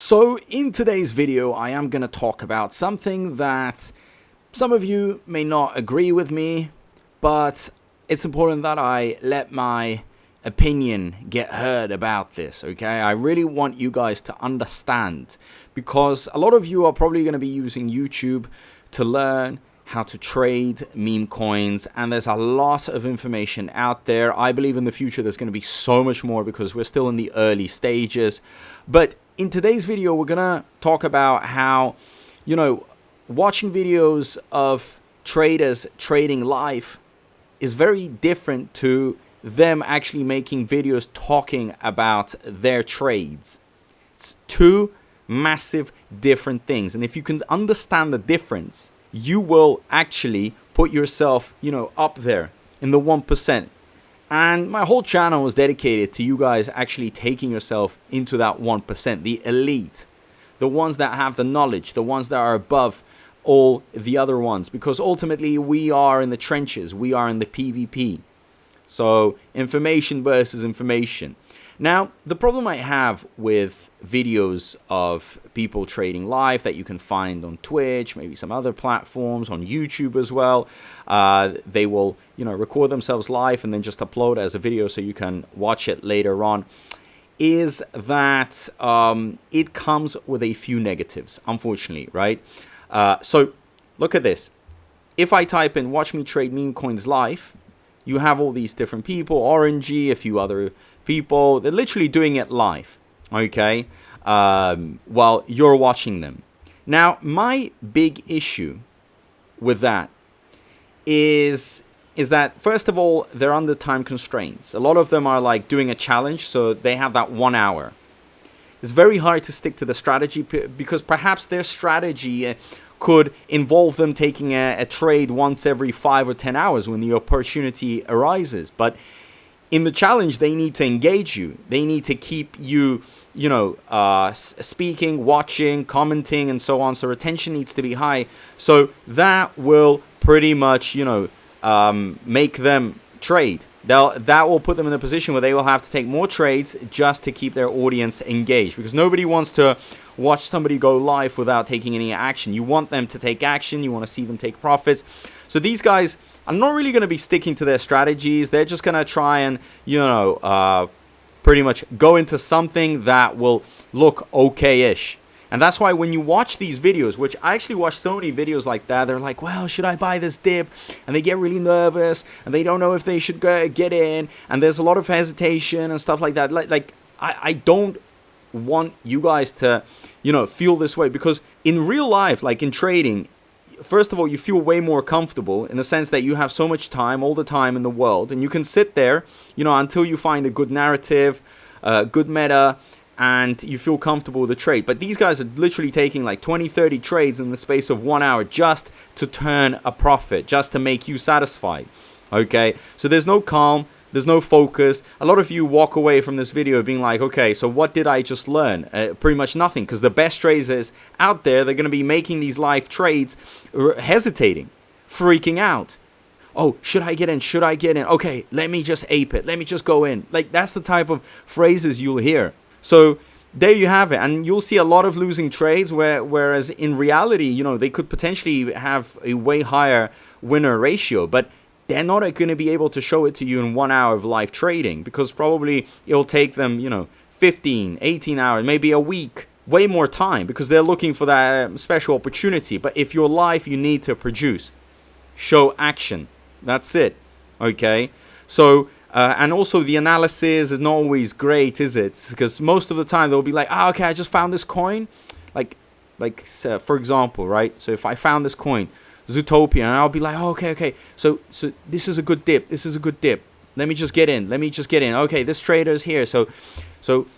So in today's video, I am going to talk about something that some of you may not agree with me, but it's important that I let my opinion get heard about this, okay? I really want you guys to understand, because a lot of you are probably going to be using YouTube to learn how to trade meme coins, and there's a lot of information out there. I believe in the future there's going to be so much more because we're still in the early stages. But in today's video, we're going to talk about how, watching videos of traders trading live is very different to them actually making videos talking about their trades. It's two massive different things. And if you can understand the difference, you will actually put yourself, up there in the 1%. And my whole channel is dedicated to you guys actually taking yourself into that 1%, the elite, the ones that have the knowledge, the ones that are above all the other ones, because ultimately we are in the trenches, we are in the PvP. So information versus information. Now, the problem I have with videos of people trading live that you can find on Twitch, maybe some other platforms, on YouTube as well, they will, record themselves live and then just upload as a video so you can watch it later on, is that it comes with a few negatives, unfortunately, right? So look at this. If I type in "watch me trade meme coins live," you have all these different people, RNG, a few other people. They're literally doing it live, okay, while you're watching them. Now, my big issue with that is that, first of all, they're under time constraints. A lot of them are like doing a challenge, so they have that 1 hour. It's very hard to stick to the strategy because perhaps their strategy could involve them taking a trade once every 5 or 10 hours when the opportunity arises. But in the challenge, they need to engage you. They need to keep you, speaking, watching, commenting, and so on. So retention needs to be high. So that will pretty much, make them trade. That will put them in a position where they will have to take more trades just to keep their audience engaged, because nobody wants to watch somebody go live without taking any action. You want them to take action. You want to see them take profits. So these guys are not really going to be sticking to their strategies. They're just going to try and, pretty much go into something that will look okay-ish. And that's why when you watch these videos, which I actually watch so many videos like that, they're like, well, should I buy this dip? And they get really nervous and they don't know if they should get in. And there's a lot of hesitation and stuff like that. I don't want you guys to, feel this way, because in real life, like in trading, first of all, you feel way more comfortable in the sense that you have so much time, all the time in the world, and you can sit there, until you find a good narrative, good meta, and you feel comfortable with the trade. But these guys are literally taking like 20, 30 trades in the space of 1 hour just to turn a profit, just to make you satisfied. Okay, so there's no calm, there's no focus. A lot of you walk away from this video being like, okay, so what did I just learn? Pretty much nothing, because the best traders out there, they're going to be making these live trades, hesitating, freaking out. Oh, should I get in? Should I get in? Okay, let me just ape it. Let me just go in. Like, that's the type of phrases you'll hear. So there you have it. And you'll see a lot of losing trades, whereas in reality, they could potentially have a way higher winner ratio. But they're not going to be able to show it to you in 1 hour of live trading, because probably it'll take them, 15, 18 hours, maybe a week, way more time, because they're looking for that special opportunity. But if you're live, you need to produce, show action. That's it. Okay. So, and also the analysis is not always great, is it? Because most of the time they'll be like, okay, I just found this coin. Like for example, right? So if I found this coin, Zootopia, and I'll be like, okay. So this is a good dip. This is a good dip. Let me just get in. Okay, this trader's here. So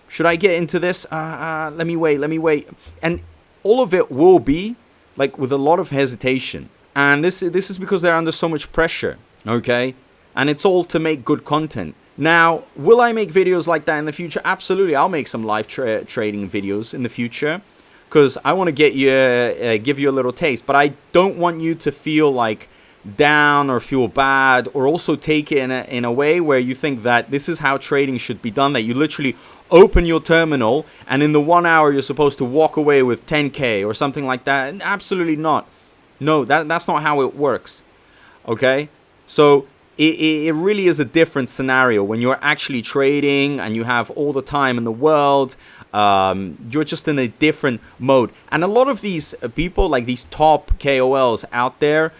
should I get into this? Let me wait. And all of it will be like with a lot of hesitation. And this is because they're under so much pressure. Okay, and it's all to make good content. Now, will I make videos like that in the future? Absolutely, I'll make some live trading videos in the future, because I want to get you, give you a little taste. But I don't want you to feel like down or feel bad, or also take it in a way where you think that this is how trading should be done, that you literally open your terminal, and in the 1 hour you're supposed to walk away with 10K or something like that. Absolutely not. No, that's not how it works. Okay? So it really is a different scenario when you're actually trading and you have all the time in the world. You're just in a different mode. And a lot of these people, like these top KOLs out there,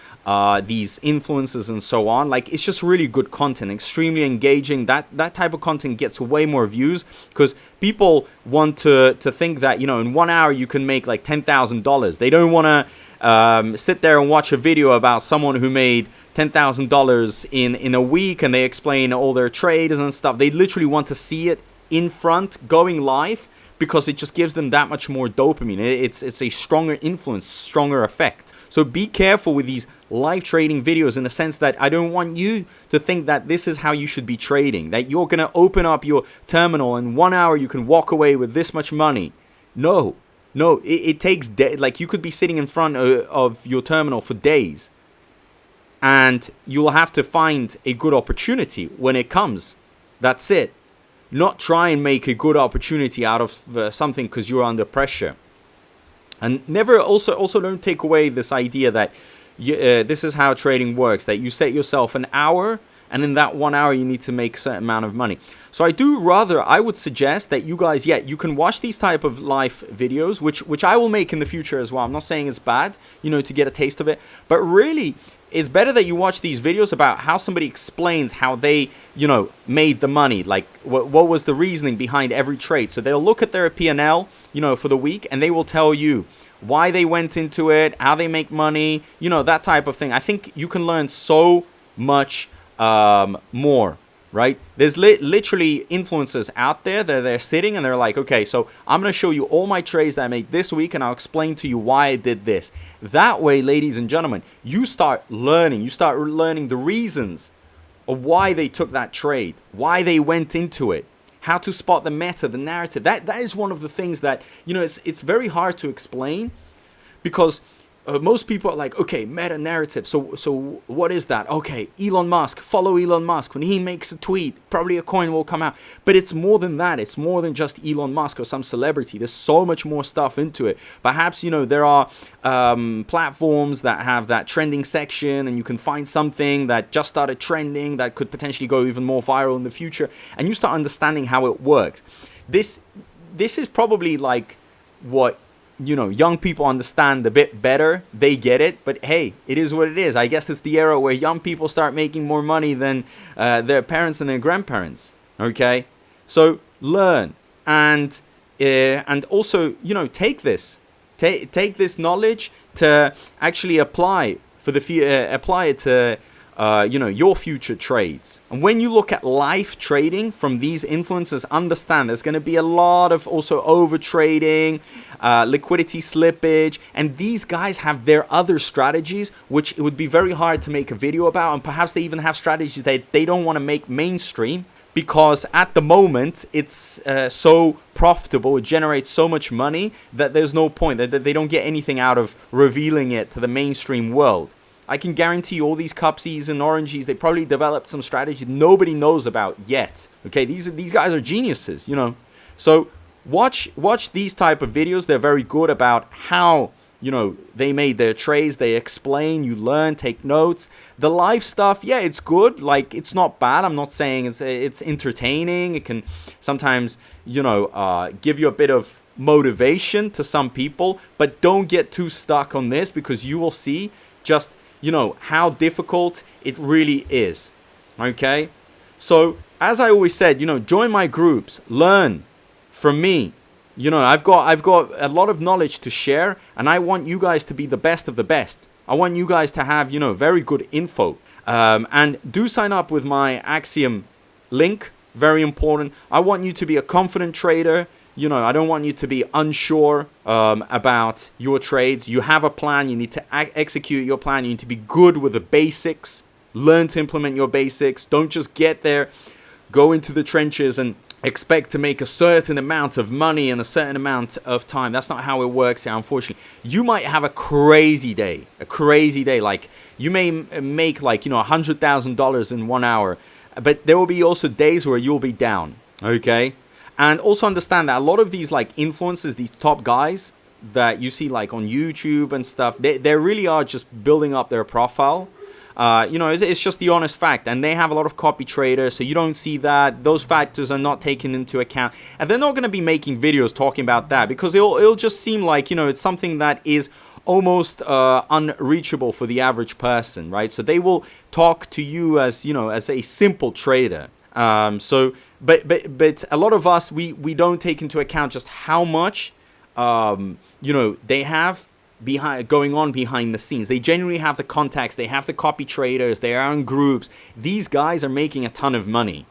these influencers and so on, like, it's just really good content, extremely engaging. That type of content gets way more views because people want to think that, you know, in 1 hour you can make like $10,000. They don't want to sit there and watch a video about someone who made $10,000 in a week and they explain all their trades and stuff. They literally want to see it in front, going live, because it just gives them that much more dopamine. It's a stronger influence, stronger effect. So be careful with these live trading videos, in the sense that I don't want you to think that this is how you should be trading, that you're going to open up your terminal and 1 hour you can walk away with this much money. No, it takes days. Like, you could be sitting in front of your terminal for days, and you'll have to find a good opportunity when it comes. That's it. Not try and make a good opportunity out of something because you're under pressure. And never also don't take away this idea that this is how trading works, that you set yourself an hour, and in that 1 hour you need to make a certain amount of money. So I would suggest that you guys, you can watch these type of live videos, which I will make in the future as well. I'm not saying it's bad, you know, to get a taste of it, but really it's better that you watch these videos about how somebody explains how they, you know, made the money, like what was the reasoning behind every trade. So they'll look at their P&L, you know, for the week, and they will tell you why they went into it, how they make money, you know, that type of thing. I think you can learn so much more, right? There's literally influencers out there that they're sitting and they're like, okay, so I'm going to show you all my trades that I made this week, and I'll explain to you why I did this. That way, ladies and gentlemen, you start learning the reasons of why they took that trade, why they went into it, how to spot the meta, the narrative. That is one of the things that, you know, it's very hard to explain, because most people are like, okay, meta narrative. So what is that? Okay, Elon Musk, follow Elon Musk. When he makes a tweet, probably a coin will come out. But it's more than that. It's more than just Elon Musk or some celebrity. There's so much more stuff into it. Perhaps, you know, there are platforms that have that trending section, and you can find something that just started trending that could potentially go even more viral in the future, and you start understanding how it works. This is probably like what, you know, young people understand a bit better. They get it, but hey, it is what it is. I guess it's the era where young people start making more money than their parents and their grandparents. Okay, so learn and also, you know, take this knowledge to actually apply it to you know, your future trades. And when you look at live trading from these influencers, understand there's going to be a lot of also over trading, liquidity slippage, and these guys have their other strategies, which it would be very hard to make a video about, and perhaps they even have strategies that they don't want to make mainstream, because at the moment it's so profitable, it generates so much money that there's no point, that they don't get anything out of revealing it to the mainstream world. I can guarantee you all these Cupsies and Orangies, they probably developed some strategy nobody knows about yet. Okay, these guys are geniuses, you know. So watch these type of videos. They're very good about how, you know, they made their trades. They explain, you learn, take notes. The live stuff, yeah, it's good. Like, it's not bad. I'm not saying it's entertaining. It can sometimes, you know, give you a bit of motivation to some people, but don't get too stuck on this, because you will see just, you know, how difficult it really is. Okay, so as I always said, you know, join my groups, learn from me. You know, I've got a lot of knowledge to share, and I want you guys to be the best of the best. I want you guys to have, you know, very good info. And do sign up with my Axiom link. Very important. I want you to be a confident trader. You know, I don't want you to be unsure about your trades. You have a plan. You need to execute your plan. You need to be good with the basics. Learn to implement your basics. Don't just get there, go into the trenches and expect to make a certain amount of money in a certain amount of time. That's not how it works here, unfortunately. You might have a crazy day. Like, you may make, like, you know, $100,000 in 1 hour. But there will be also days where you'll be down. Okay? And also understand that a lot of these like influencers, these top guys that you see like on YouTube and stuff, they really are just building up their profile. You know, it's just the honest fact. And they have a lot of copy traders, so you don't see that. Those factors are not taken into account. And they're not going to be making videos talking about that, because it'll just seem like, you know, it's something that is almost unreachable for the average person, right? So they will talk to you as, you know, as a simple trader. But a lot of us, we don't take into account just how much, you know, they have going on behind the scenes. They genuinely have the contacts, they have the copy traders, they are in groups. These guys are making a ton of money.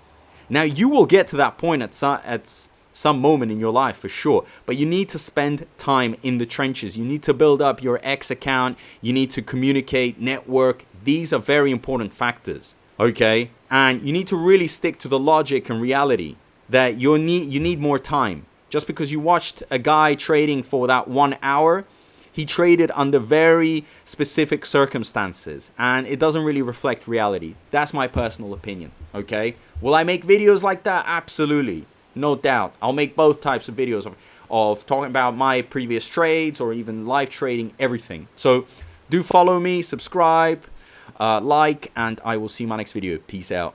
Now, you will get to that point at some moment in your life for sure, but you need to spend time in the trenches. You need to build up your X account, you need to communicate, network. These are very important factors, okay? And you need to really stick to the logic and reality that you need more time. Just because you watched a guy trading for that 1 hour, he traded under very specific circumstances, and it doesn't really reflect reality. That's my personal opinion, okay? Will I make videos like that? Absolutely, no doubt. I'll make both types of videos of talking about my previous trades or even live trading, everything. So do follow me, subscribe, like, and I will see you in my next video. Peace out.